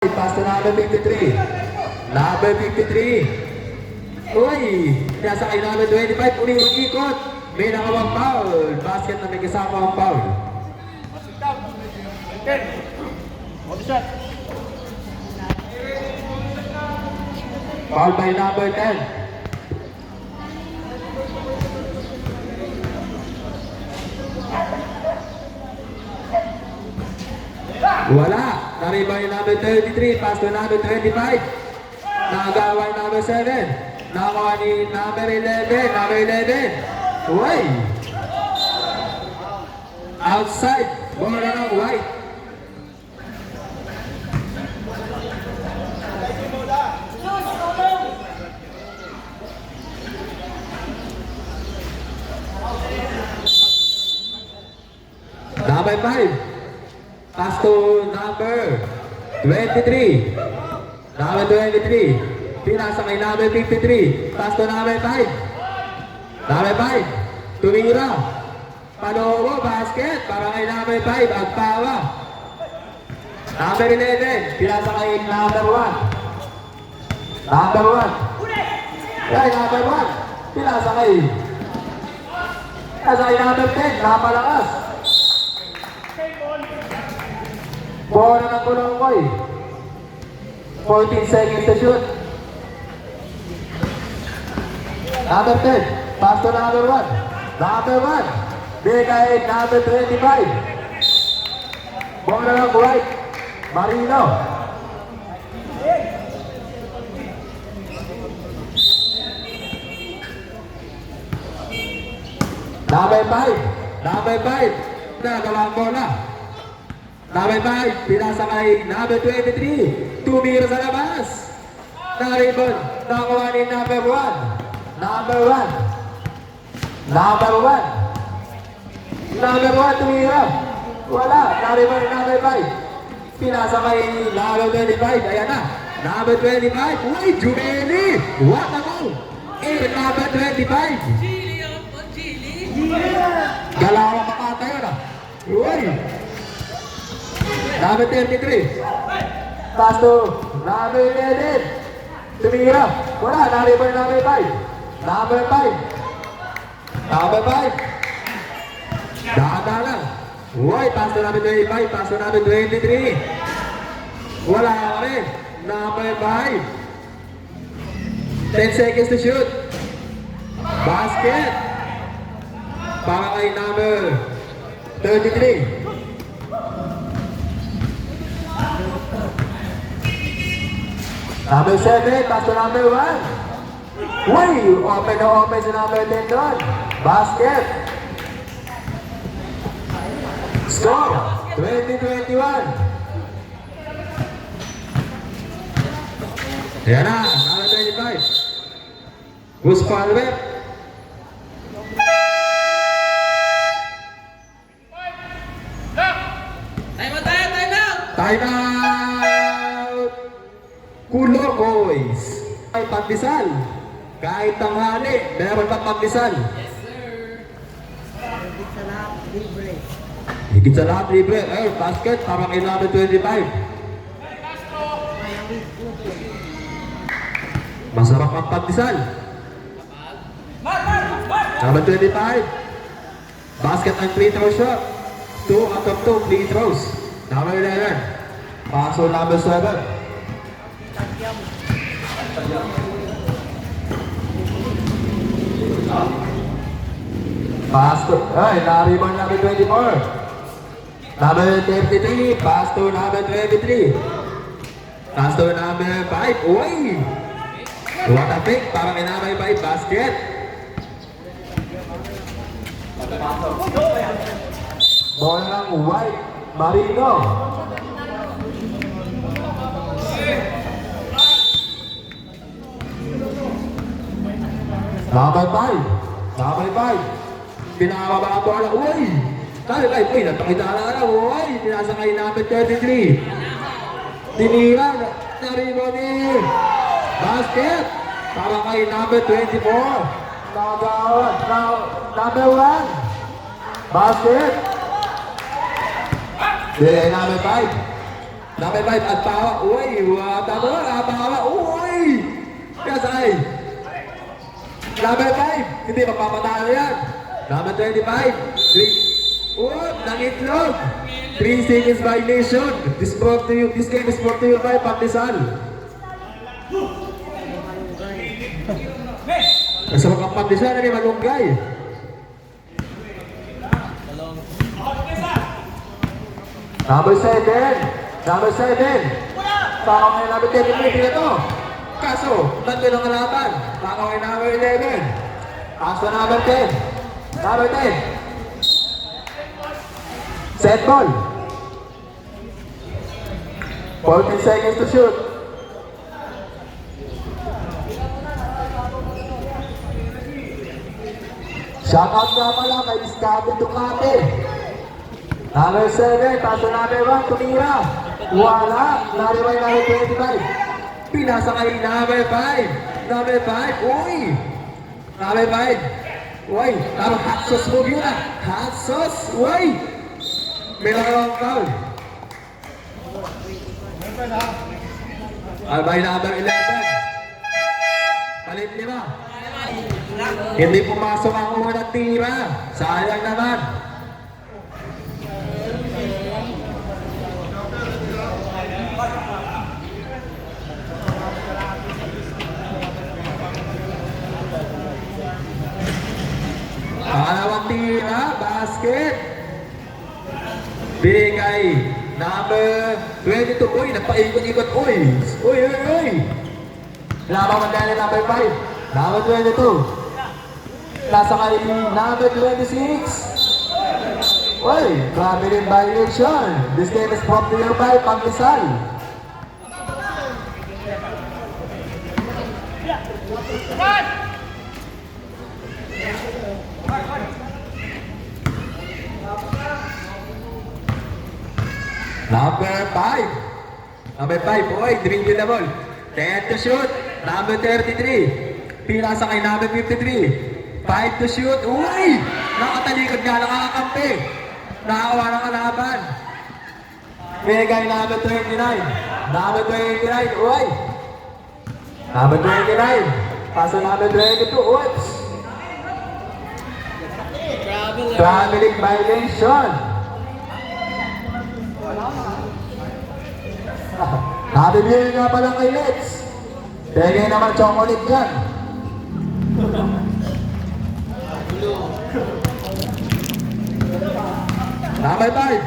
Pass to number 53. Number 53. Uy! Nasa kay number 25. Uling ikot. May nakawang foul. Basket na may kasama ang foul. Foul by number 10. Wala. Naribay number 33. Pass to number 25. Nagaway number 7. Nakawa ni number 11. Number 11. Uy! Outside. Bola ng white. Number 5. Pass to number 23. Number 23. Pinasa kay number 53. Pass to number 5. Number 5. Tumira. Panogo, basket. Para kay number 5. Agpawa. Number 11. Pinasa kay number 1. Number 1. Kay number 1. Pinasa kay number 10. Napalakas. Bola ng Kulongkoy. 14 seconds to shoot. Number 10. Pass to number 1. Number 1. Bigay number 25. Bola ng white. Marino. Number 5. Number 5. Nagawa ang bola. Number 5, pinasa kay number 23. Tumira sa labas. Naribon, nakuha ni number 1. Number 1. Number 1. Number 1, tumira. Wala, naribon number 5. Pinasa kay number 25. Ayan na. Number 25. Uy, Jumeli. What a goal. Number 25. Galawang makatayo na. Uy. Number 33. Pass to number 11. Tumira. Wala. Number 5. Number 5. Number 5. Dada lang. Uy, pass to number 25. Pass to number 23. Wala ka rin. Number 5. 10 seconds to shoot. Basket. Para kay number 33. Number 7, pass to number 1. Uy, open na open sa number 10 doon. Basket. Score, 20-21. Ayan na, number 25. Gus Palmer. Time out! Kulo boys. Ay pandesal. Kahit tanghali, meron pang pandesal. Yes, sir. Higit sa lahat, libre. Higit sa lahat, libre. Ay, basket, para kay number 25. Masarap ang pandesal. Number 25. Basket and free throw shot. 2 out of 2 free throws. Number 11. Paso number 7. Pass to, naribon number 24. Number 33, pass to number 23. Pass to number 5. Uy! What a pick, para kay number 5, basket. Bola ng white, Marino. Number 5. Number 5. Pinakababa ang bola. Uy! Number 5. Uy, napakita na. Uy! Pinasa kay number 33. Tinira. Naribo ni basket. Para kay number 24. Number 1. Basket. Number 5. Number 5, Agpawa. Uy, tama, Agpawa. Uy! Kasay. Number 5, hindi magpapatalo yan. Number 25, 3. Nangitlog. 3 seconds violation. This game is brought to you by Pandesal. Nasa mga Pandesal na may malunggay. Number 7. Number 7. Saka ngayon number 10 na to. Kaso, nandun ang kalaban. Saka ngayon number 11. Kaso number 10. Number 10. Set ball. 14 seconds to shoot. Shout out nga pala kay Discovery Ducati. Number 7, paso number 1, tumira. Wala, naribay number 25. Pinasa kay number 5. Number 5, uy! Number 5. Uy, parang hot sauce move yun ah. Hot sauce, uy! May nakalawang foul. Albay number 11. Palit 5. Hindi pumasok ang unang tira. Sayang naman. Pangalawang tira, basket. Bigay number 22. Uy, nagpaikot-ikot. Uy, uy, uy, uy. Lamang mandali number 5. Number 22. Nasa kay number 26. Uy, grabe rin violation. This game is brought to you by Pandesal. Number 5. Number 5, boy, dribble the ball. 10 to shoot. Number 33. Pinasa kay number 53. 5 to shoot. Uy! Nakatalikod nga, nakakampi. Nakawa ng kalaban. Bigay number 29. Number 29, uy! Number 29. Paso number 22, oops! Traveling violation. Nabibili nga pala kay Let's. Bigay naman chocolate dyan. Number 5.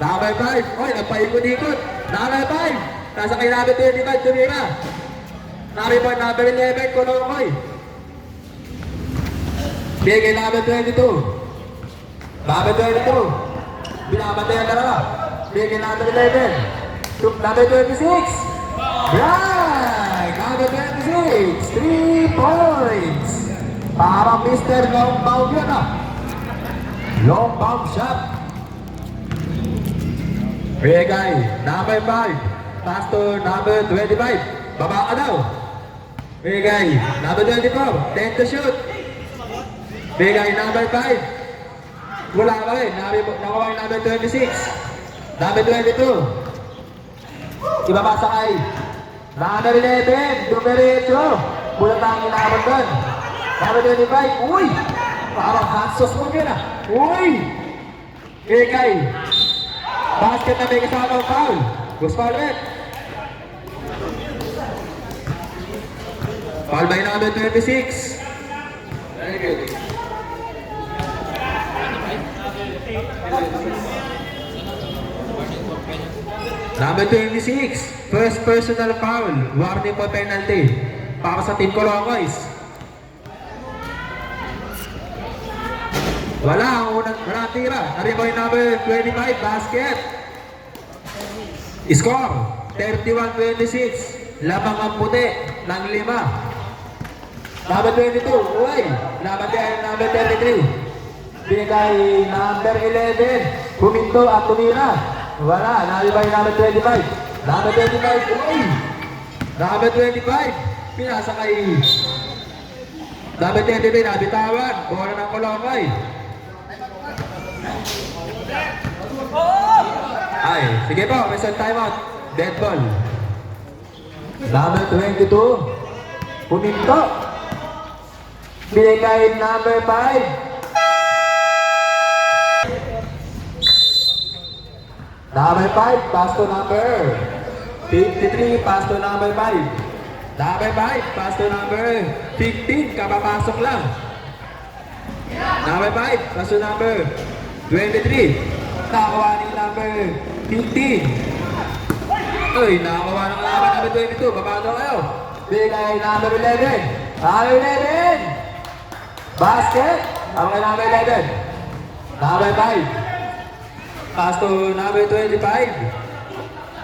Number 5. Oy, nagpaikot-ikot. Number 5. Nasa kay number 25, tumira. Number 11, Kolokoy. Bigay number 22. Number 22. Binabantayan ka na. Bigay number 11. Number 26. Right! Number 26. 3 points. Parang Mr. Long Bound yun ah. Long bound shot. Bigay number 5. Pass to number 25. Baba ka daw. Bigay number 24. 10 to shoot. Bigay number 5. Wala ka rin. Nakuha yung number 26. Number 22. Ibabasa kay number 11. Dumiretso. Bulat ang inabot doon. Number 25. Uy! Parang hot sauce mo yun ah. Uy! Bigay. Basket na may kasamang foul. Gusto foul ulit. Foul by number 26. Very good. Number 26. First personal foul. Warning for penalty. Para sa Team Colocoys. Wala ang unang tira. Nariboy number 25, basket. Score, 31-26. Labang ang puti ng 5. Number 22, uy. Number 33. Binigay number 11. Huminto at tumira. Wala, nariboy number 25. Number 25, uy. Number 25. Pinasa kay number 23, nabitawan. Bola ng Colocoy. Ay, sige po, may isang timeout. Dead ball. Number 22. Puminto. Binigay number 5. Number 5, pass to number 53, pass to number 5. Number 5, pass to number 15, kapapasok lang. Number 5, pass to number 23. Nakakuha ni number 15. Uy, nakakuha ng kalaban number 22. Babado kayo. Bigay number 11. Number 11. Basket. Ang kay number 11. Number 5. Pass to number 25.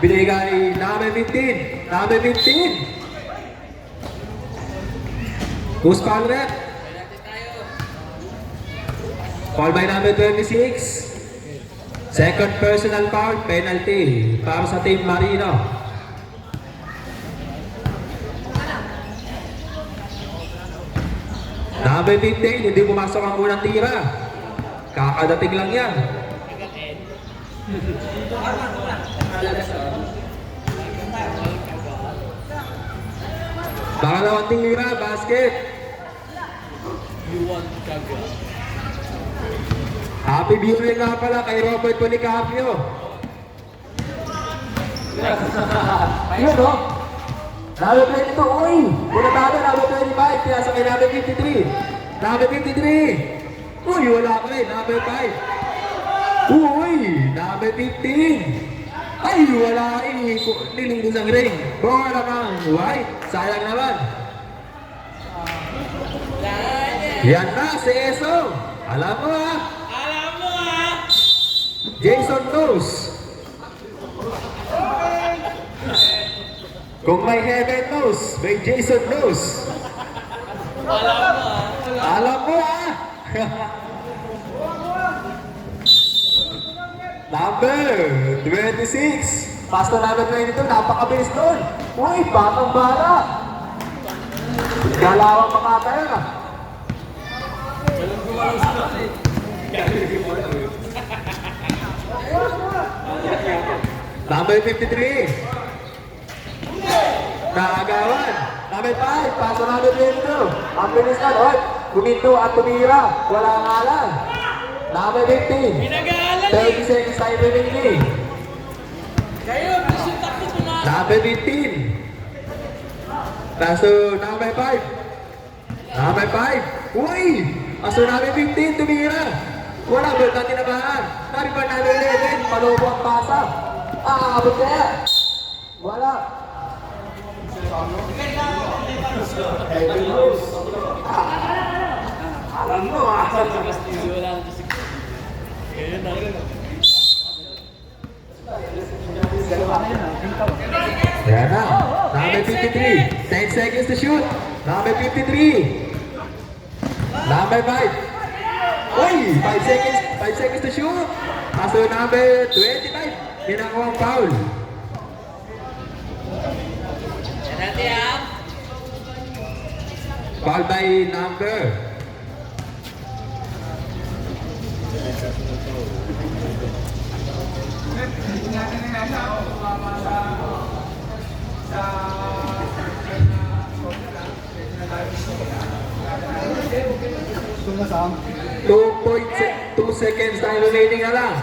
Binigay number 15. Number 15. Who's foul rep? Foul by number 26. Second personal foul, penalty para sa Team Marino. Number 15, hindi pumasok ang unang tira. Kakadating lang yan. Pangalawang tira, basket. Happy viewing nga pala kay Robert Policarpio. Yun o. Number 22, uy! Punatado, number 25, pinasa kay number 53. Number 53. Uy, wala ka rin, number 5. Uy, number 15. Ay, wala eh. Nilinis ang ring. Bola kang white. Sayang naman. Yan na, si Eso. Alam mo ah. Jason knows. Kung may heaven knows, may Jason knows. Alam mo ah. Number 26. Pass to number 22. Napakabilis doon. Uy, batang bala. Galawang makakaya na. Number 53. Naagawan. Number 5. Pass to number 22. Ang bilis na. Oy, kuminto at tumira. Wala nga lang. Number 15. 30 seconds tayo remaining. Number 15. Paso number 5. Number 5. Uy! Paso number 15, tumira. Wala, ba't natin nabahan? Number 11, palobo ang pasa. Abot kaya. Wala. Alam mo ah. Ayan na. Number 53. 10 seconds to shoot. Number 53. Number 5. Uy! 5 seconds. 5 seconds to shoot. Kaso number 25. Pinakuha ang foul. Foul by number. Sumasam. 2 seconds tayo remaining na lang.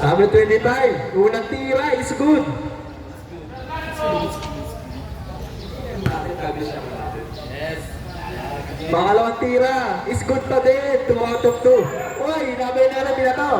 Number 25, unang tira is good. Pangalawang tira is good pa din, 2 out of 2. Uy, number 11 na to.